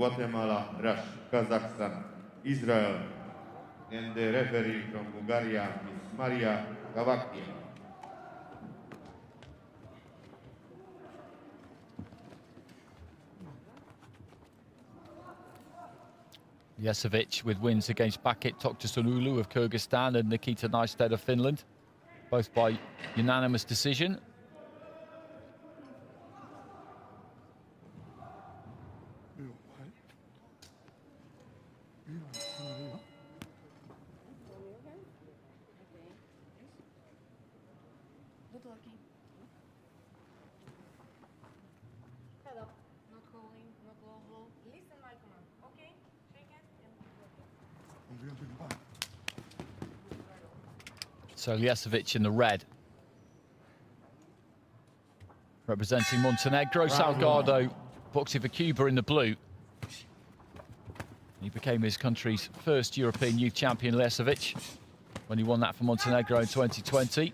Guatemala, Russia, Kazakhstan, Israel, and the referee from Bulgaria is Maria Kavakia. Jesevic with wins against Bakit Toktasunulu of Kyrgyzstan and Nikita Neistat of Finland, both by unanimous decision. So Jesevic in the red, representing Montenegro. Salgado boxing for Cuba in the blue. He became his country's first European youth champion, Jesevic, when he won that for Montenegro in 2020.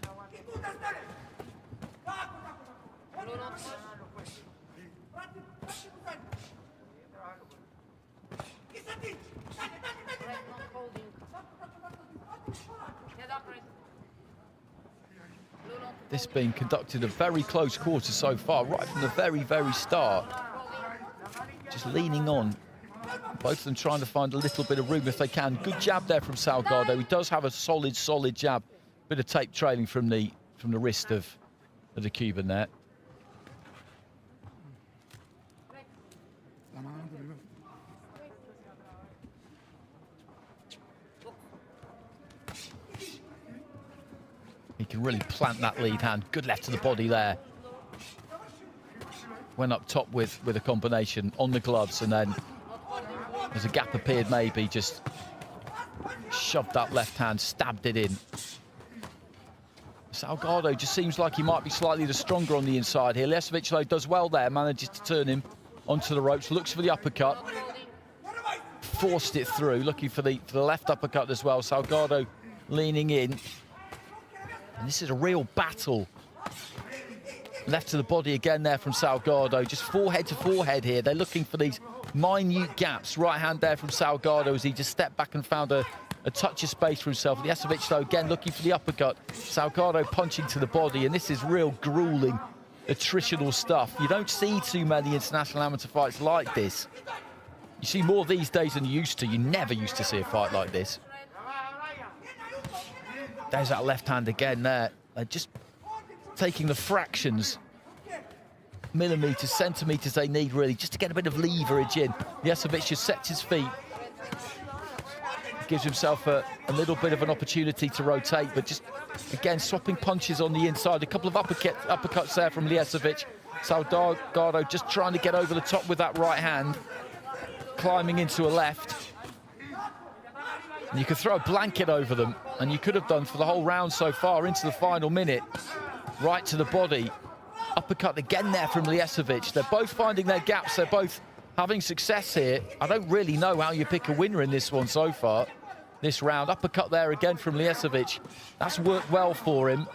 This being conducted a very close quarter so far, right from the very, very start. Just leaning on. Both of them trying to find a little bit of room if they can. Good jab there from Salgado. He does have a solid jab. Bit of tape trailing from the wrist of the Cuban there. He can really plant that lead hand. Good left to the body there. Went up top with a combination on the gloves, and then as a gap appeared, maybe just shoved that left hand, stabbed it in. Salgado just seems like he might be slightly the stronger on the inside here. Jesevic, though, does well there, manages to turn him onto the ropes, looks for the uppercut. Forced it through, looking for the left uppercut as well. Salgado leaning in. And this is a real battle. Left to the body again there from Salgado. Just forehead to forehead here. They're looking for these minute gaps. Right hand there from Salgado as he just stepped back and found a touch of space for himself. Jesevic, though, again looking for the uppercut. Salgado punching to the body, and this is real grueling, attritional stuff. You don't see too many international amateur fights like this. You see more these days than you used to. You never used to see a fight like this. There's that left hand again there. They're just taking the fractions, millimetres, centimetres they need really, just to get a bit of leverage in. Jesevic just sets his feet. Gives himself a little bit of an opportunity to rotate, but just, again, swapping punches on the inside. A couple of uppercuts there from Jesevic. Salgado just trying to get over the top with that right hand, climbing into a left. And you could throw a blanket over them, and you could have done for the whole round so far into the final minute. Right to the body. Uppercut again there from Jesevic. They're both finding their gaps. They're both having success here. I don't really know how you pick a winner in this one so far, this round. Uppercut there again from Jesevic. That's worked well for him.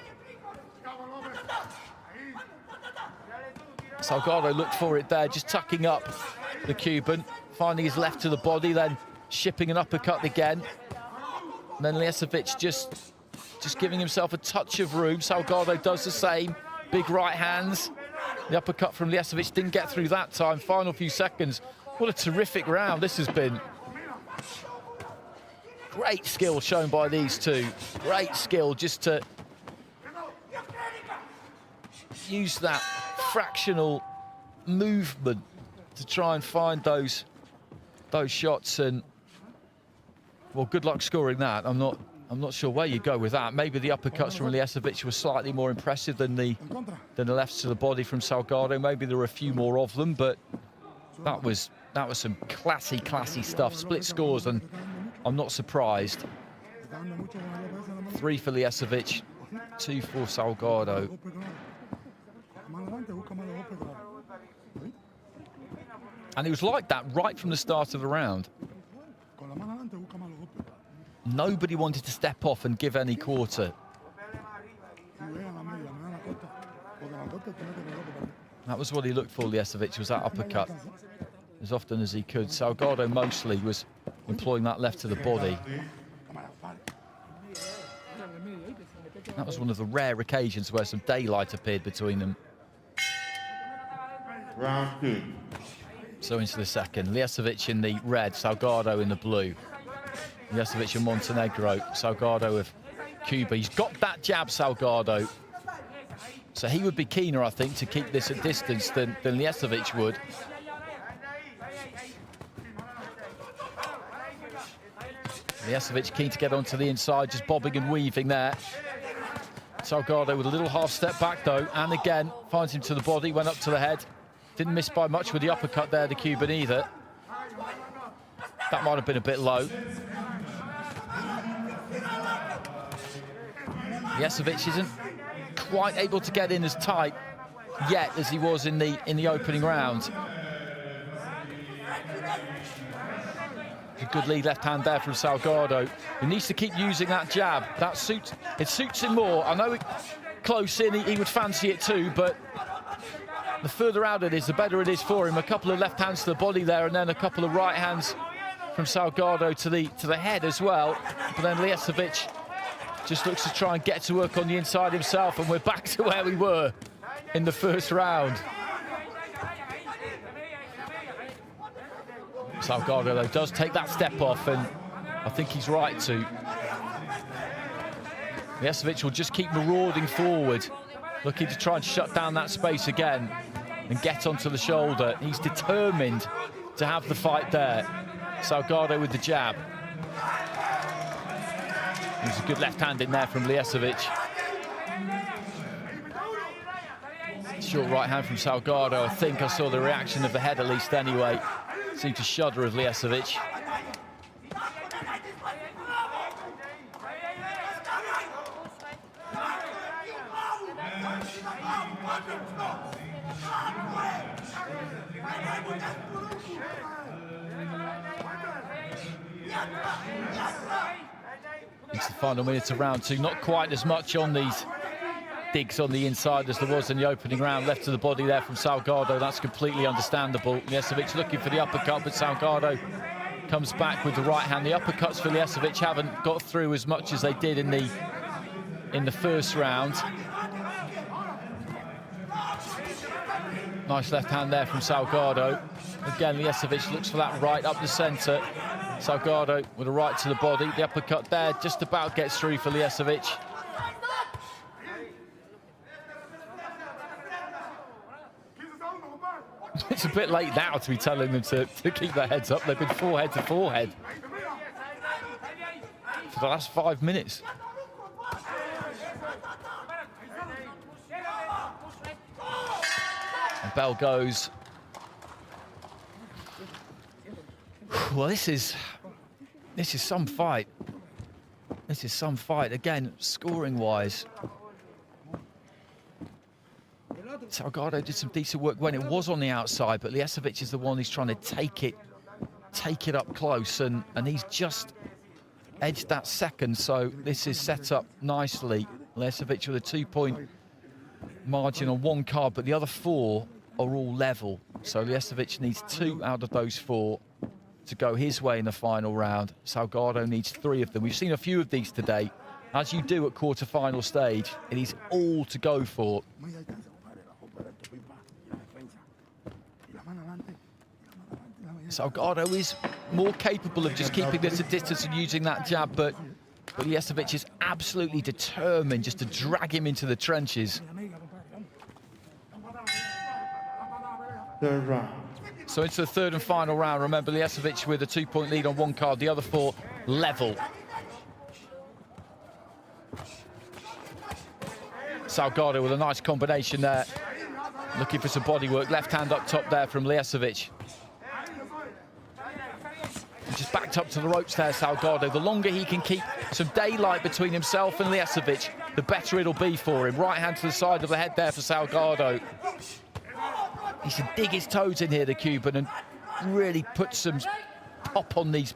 Salgado looked for it there, just tucking up the Cuban, finding his left to the body, then shipping an uppercut again. And then Jesevic just giving himself a touch of room. Salgado does the same. Big right hands. The uppercut from Jesevic didn't get through that time. Final few seconds. What a terrific round this has been. Great skill shown by these two. Great skill just to use that fractional movement to try and find those shots. And well, good luck scoring that. I'm not sure where you go with that. Maybe the uppercuts from Jesevic were slightly more impressive than the lefts to the body from Salgado. Maybe there were a few more of them, but that was some classy stuff. Split scores, and I'm not surprised. 3 for Jesevic, 2 for Salgado. And it was like that right from the start of the round. Nobody wanted to step off and give any quarter. That was what he looked for, Jesevic, was that uppercut. as often as he could. Salgado mostly was employing that left to the body. That was one of the rare occasions where some daylight appeared between them. Round 2. So into the second. Lijesovic in the red, Salgado in the blue. Lijesovic of Montenegro, Salgado of Cuba. He's got that jab, Salgado. So he would be keener, I think, to keep this at distance than Lijesovic would. Lijesovic keen to get onto the inside, just bobbing and weaving there. Salgado with a little half step back though, and again finds him to the body, went up to the head. Didn't miss by much with the uppercut there, the Cuban either. That might have been a bit low. Lijesovic isn't quite able to get in as tight yet as he was in the opening round. A good lead left hand there from Salgado. He needs to keep using that jab. That suits him more. I know close in, he would fancy it too, but the further out it is, the better it is for him. A couple of left hands to the body there, and then a couple of right hands from Salgado to the head as well. But then Lijesovic just looks to try and get to work on the inside himself, and we're back to where we were in the first round. Salgado, though, does take that step off, and I think he's right to. Lijesovic will just keep marauding forward, looking to try and shut down that space again and get onto the shoulder. He's determined to have the fight there. Salgado with the jab. There's a good left hand in there from Lijesovic. Short right hand from Salgado. I think I saw the reaction of the head at least anyway. Seemed to shudder of Lijesovic. It's the final minute of round 2. Not quite as much on these digs on the inside as there was in the opening round. Left to the body there from Salgado. That's completely understandable. Lijesovic looking for the uppercut, but Salgado comes back with the right hand. The uppercuts for Lijesovic haven't got through as much as they did in the first round. Nice left hand there from Salgado. Again, Lijesovic looks for that right up the centre. Salgado with a right to the body. The uppercut there just about gets through for Lijesovic. It's a bit late now to be telling them to keep their heads up. They've been forehead to forehead for the last 5 minutes. And bell goes. Well, this is some fight. This is some fight. Again, scoring-wise. Salgado did some decent work when it was on the outside, but Lijesovic is the one who's trying to take it up close, and he's just edged that second, so this is set up nicely. Lijesovic with a 2-point margin on one card, but the other 4 are all level. So Lijesovic needs 2 out of those 4 to go his way in the final round. Salgado needs 3 of them. We've seen a few of these today. As you do at quarter-final stage, it is all to go for. Salgado is more capable of just keeping this a distance and using that jab, but Lijesovic is absolutely determined just to drag him into the trenches. Third round. So into the third and final round. Remember, Lijesovic with a 2-point lead on one card, the other 4 level. Salgado with a nice combination there. Looking for some bodywork. Left hand up top there from Lijesovic. Just backed up to the ropes there, Salgado. The longer he can keep some daylight between himself and Lijesovic, the better it'll be for him. Right hand to the side of the head there for Salgado. He should dig his toes in here, the Cuban, and really put some pop on these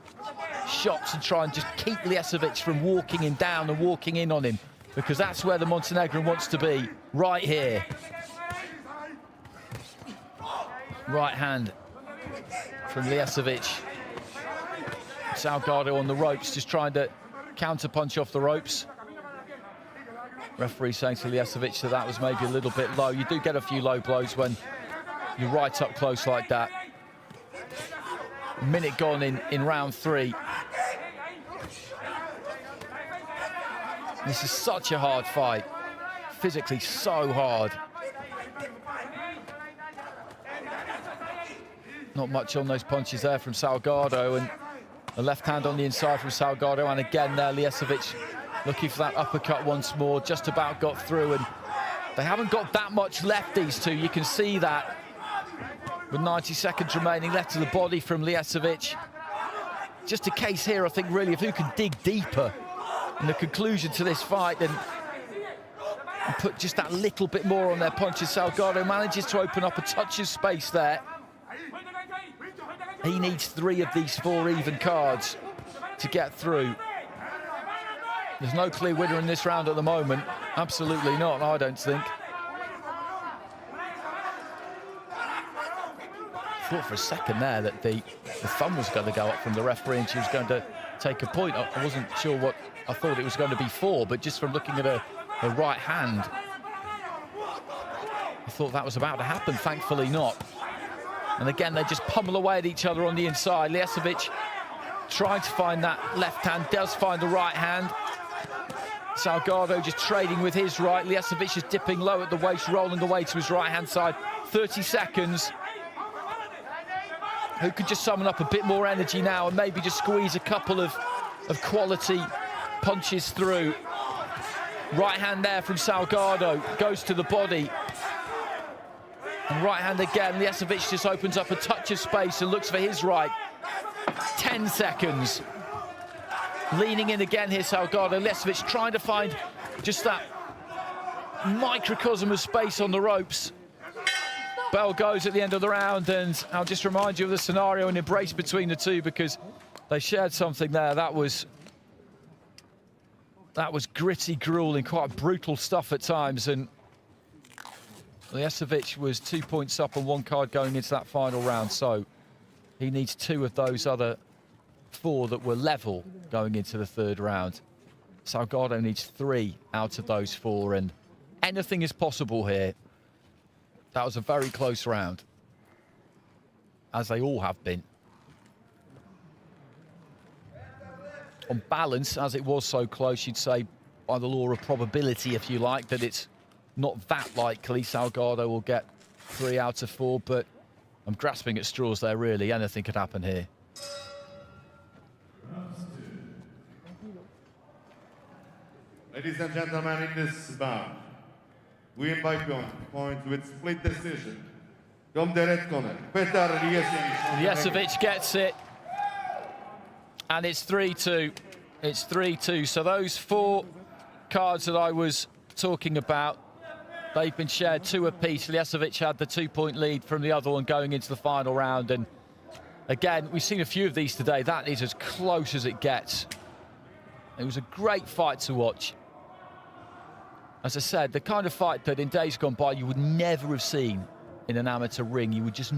shots and try and just keep Lijesovic from walking him down and walking in on him, because that's where the Montenegrin wants to be, right here. Right hand from Lijasevic. Salgado on the ropes, just trying to counter-punch off the ropes. Referee saying to Lijasevic that that was maybe a little bit low. You do get a few low blows when you're right up close like that. Minute gone in round 3. This is such a hard fight. Physically so hard. Not much on those punches there from Salgado, and a left hand on the inside from Salgado, and again there Lijasevic looking for that uppercut once more. Just about got through, and they haven't got that much left, these two. You can see that with 90 seconds remaining left to the body from Lijasevic. Just a case here, I think, really, of who can dig deeper in the conclusion to this fight and put just that little bit more on their punches. Salgado manages to open up a touch of space there. He needs 3 of these 4 even cards to get through. There's no clear winner in this round at the moment. Absolutely not, I don't think. I thought for a second there that the thumb was going to go up from the referee and she was going to take a point. I wasn't sure what I thought it was going to be for, but just from looking at her right hand, I thought that was about to happen. Thankfully not. And again, they just pummel away at each other on the inside. Lijasevic trying to find that left hand, does find the right hand. Salgado just trading with his right. Lijasevic is dipping low at the waist, rolling away to his right-hand side. 30 seconds. Who could just summon up a bit more energy now and maybe just squeeze a couple of quality punches through. Right hand there from Salgado, goes to the body. And right hand again, Lijasevic just opens up a touch of space and looks for his right. 10 seconds. Leaning in again here, Salgado. Lijasevic trying to find just that microcosm of space on the ropes. Bell goes at the end of the round, and I'll just remind you of the scenario and embrace between the two because they shared something there. That was gritty, grueling, quite brutal stuff at times, and Lijasevic was 2 points up on 1 card going into that final round, so he needs 2 of those other 4 that were level going into the 3rd round. Salgado needs 3 out of those 4, and anything is possible here. That was a very close round, as they all have been. On balance, as it was so close, you'd say, by the law of probability, if you like, that it's not that likely Salgado will get 3 out of 4, but I'm grasping at straws there, really. Anything could happen here. Ladies and gentlemen, in this bout, we invite point with split decision from the red corner, Petar Lijasevic. Lijasevic gets it, and it's 3-2. It's 3-2. So those 4 cards that I was talking about, they've been shared 2 apiece. Lijasevic had the 2-point lead from the other one going into the final round. And again, we've seen a few of these today. That is as close as it gets. It was a great fight to watch. As I said, the kind of fight that in days gone by you would never have seen in an amateur ring. You would just